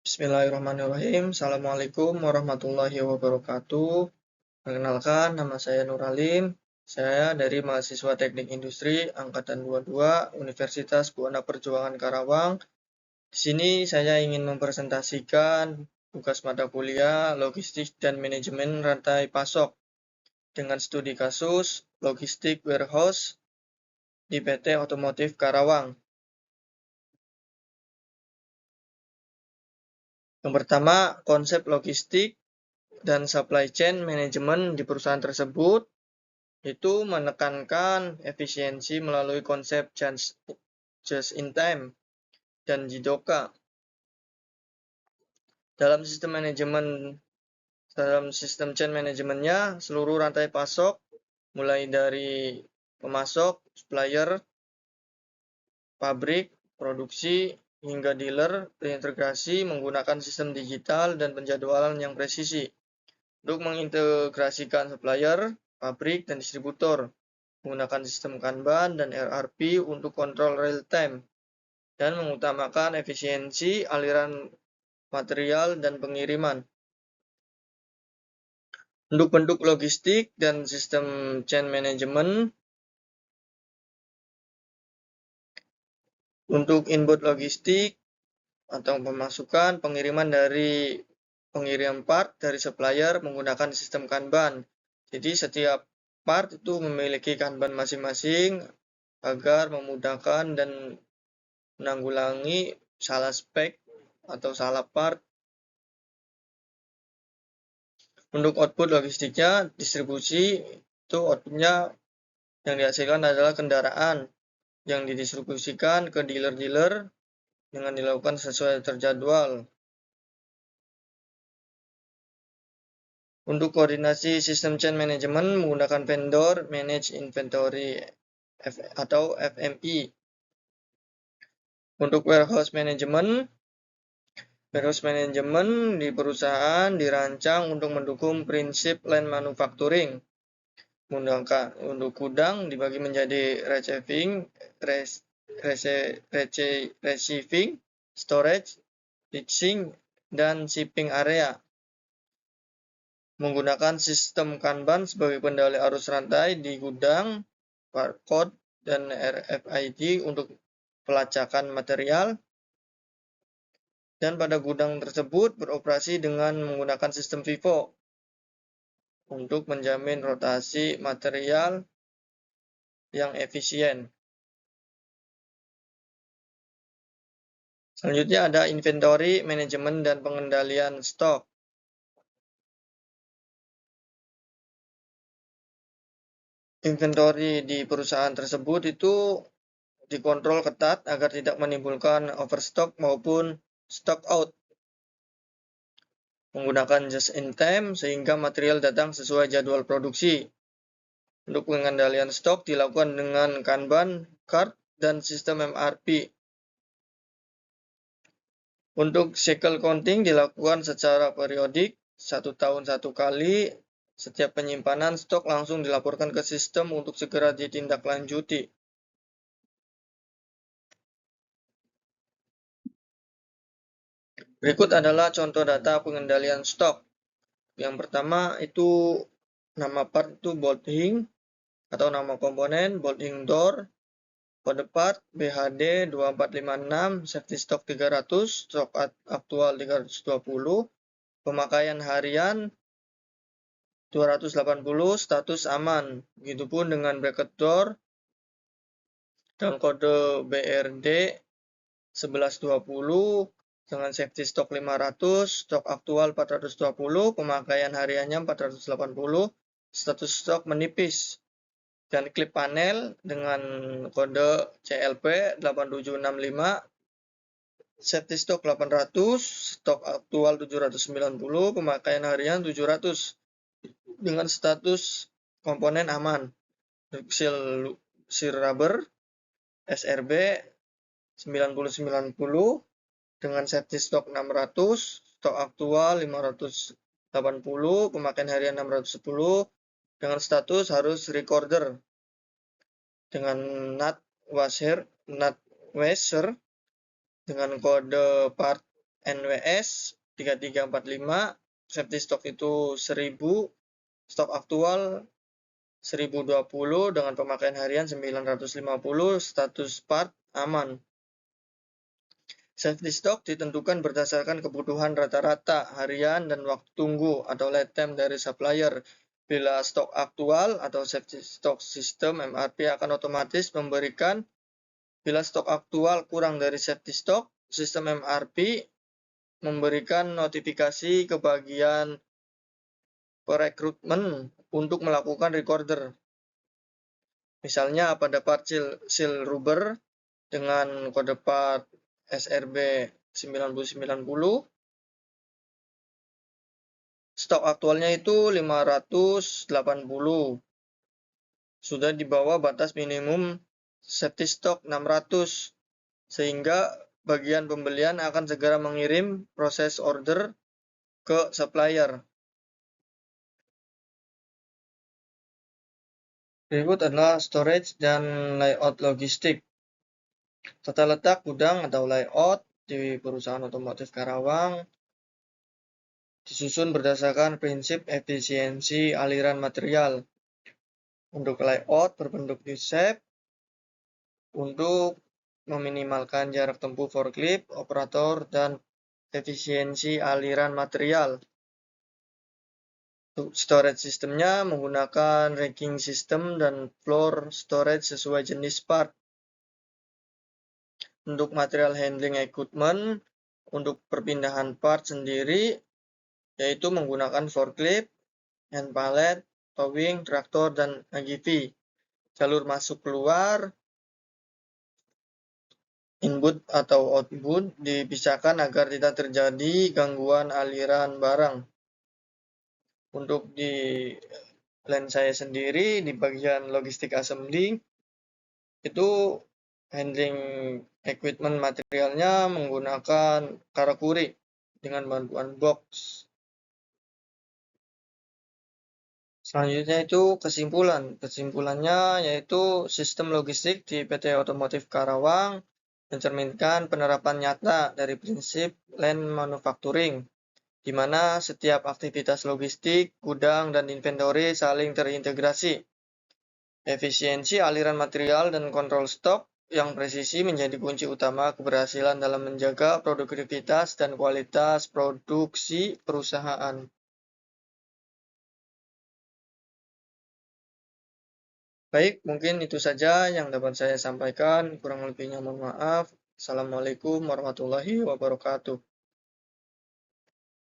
Bismillahirrahmanirrahim. Assalamualaikum warahmatullahi wabarakatuh. Perkenalkan, nama saya Nuralim. Saya dari mahasiswa Teknik Industri Angkatan 22 Universitas Buana Perjuangan Karawang. Di sini saya ingin mempresentasikan tugas mata kuliah Logistik dan Manajemen Rantai Pasok dengan studi kasus Logistik Warehouse di PT Otomotif Karawang. Yang pertama, konsep logistik dan supply chain management di perusahaan tersebut itu menekankan efisiensi melalui konsep just in time dan JIDOKA. Dalam sistem chain manajemennya, seluruh rantai pasok mulai dari pemasok, supplier, pabrik, produksi, hingga dealer terintegrasi menggunakan sistem digital dan penjadwalan yang presisi untuk mengintegrasikan supplier, pabrik, dan distributor menggunakan sistem Kanban dan RRP untuk kontrol real time dan mengutamakan efisiensi aliran material dan pengiriman. Untuk bentuk logistik dan sistem chain management, untuk inbound logistik atau pemasukan pengiriman dari pengirim part dari supplier menggunakan sistem Kanban. Jadi setiap part itu memiliki Kanban masing-masing agar memudahkan dan menanggulangi salah spek atau salah part. Untuk output logistiknya, distribusi itu outputnya yang dihasilkan adalah kendaraan yang didistribusikan ke dealer-dealer dengan dilakukan sesuai terjadwal. Untuk koordinasi sistem chain management menggunakan vendor manage inventory atau FMI. Untuk warehouse management di perusahaan dirancang untuk mendukung prinsip lean manufacturing. Untuk gudang dibagi menjadi receiving, storage, fixing, dan shipping area. Menggunakan sistem Kanban sebagai kendali arus rantai di gudang, barcode, dan RFID untuk pelacakan material. Dan pada gudang tersebut beroperasi dengan menggunakan sistem FIFO untuk menjamin rotasi material yang efisien. Selanjutnya ada inventory, manajemen, dan pengendalian stok. Inventory di perusahaan tersebut itu dikontrol ketat agar tidak menimbulkan overstock maupun stock out. Menggunakan just in time sehingga material datang sesuai jadwal produksi. Untuk pengendalian stok dilakukan dengan Kanban, cart, dan sistem MRP. Untuk cycle counting dilakukan secara periodik, 1 tahun 1 kali. Setiap penyimpanan stok langsung dilaporkan ke sistem untuk segera ditindaklanjuti. Berikut adalah contoh data pengendalian stok. Yang pertama itu nama part itu bolting atau nama komponen bolting door, kode part BHD 2456, safety stock 300, stok aktual 320, pemakaian harian 280, status aman. Begitupun dengan bracket door dan kode BRD 1120 dengan safety stock 500, stok aktual 420, pemakaian hariannya 480, status stok menipis. Dan klip panel dengan kode CLP 8765, safety stock 800, stok aktual 790, pemakaian harian 700 dengan status komponen aman. Seal rubber SRB 9090 dengan safety stock 600, stok aktual 580, pemakaian harian 610 dengan status harus recorder. Dengan nut washer dengan kode part NWS 3345, safety stock itu 1000, stok aktual 1020 dengan pemakaian harian 950, status part aman. Safety stock ditentukan berdasarkan kebutuhan rata-rata harian dan waktu tunggu atau lead time dari supplier. Bila stok aktual atau safety stock system MRP akan otomatis memberikan bila stok aktual kurang dari safety stock, sistem MRP memberikan notifikasi ke bagian perekrutmen untuk melakukan recorder. Misalnya pada part seal rubber dengan kode part SRB 9090, stok aktualnya itu 580. Sudah di bawah batas minimum safety stock 600, sehingga bagian pembelian akan segera mengirim proses order ke supplier. Berikut adalah storage dan layout logistik. Tata letak gudang atau layout di perusahaan otomotif Karawang disusun berdasarkan prinsip efisiensi aliran material. Untuk layout berbentuk U-shape untuk meminimalkan jarak tempuh forklift, operator, dan efisiensi aliran material. Untuk storage sistemnya menggunakan racking system dan floor storage sesuai jenis part. Untuk material handling equipment, untuk perpindahan part sendiri, yaitu menggunakan forklift, hand pallet, towing, traktor, dan AGV. Jalur masuk keluar, input atau output dipisahkan agar tidak terjadi gangguan aliran barang. Untuk di plan saya sendiri, di bagian logistik assembly, itu handling equipment materialnya menggunakan karakuri dengan bantuan box. Selanjutnya itu kesimpulan. Kesimpulannya yaitu sistem logistik di PT Otomotif Karawang mencerminkan penerapan nyata dari prinsip lean manufacturing, di mana setiap aktivitas logistik, gudang, dan inventory saling terintegrasi. Efisiensi aliran material dan kontrol stok yang presisi menjadi kunci utama keberhasilan dalam menjaga produktivitas dan kualitas produksi perusahaan. Baik, mungkin itu saja yang dapat saya sampaikan. Kurang lebihnya mohon maaf. Assalamualaikum warahmatullahi wabarakatuh.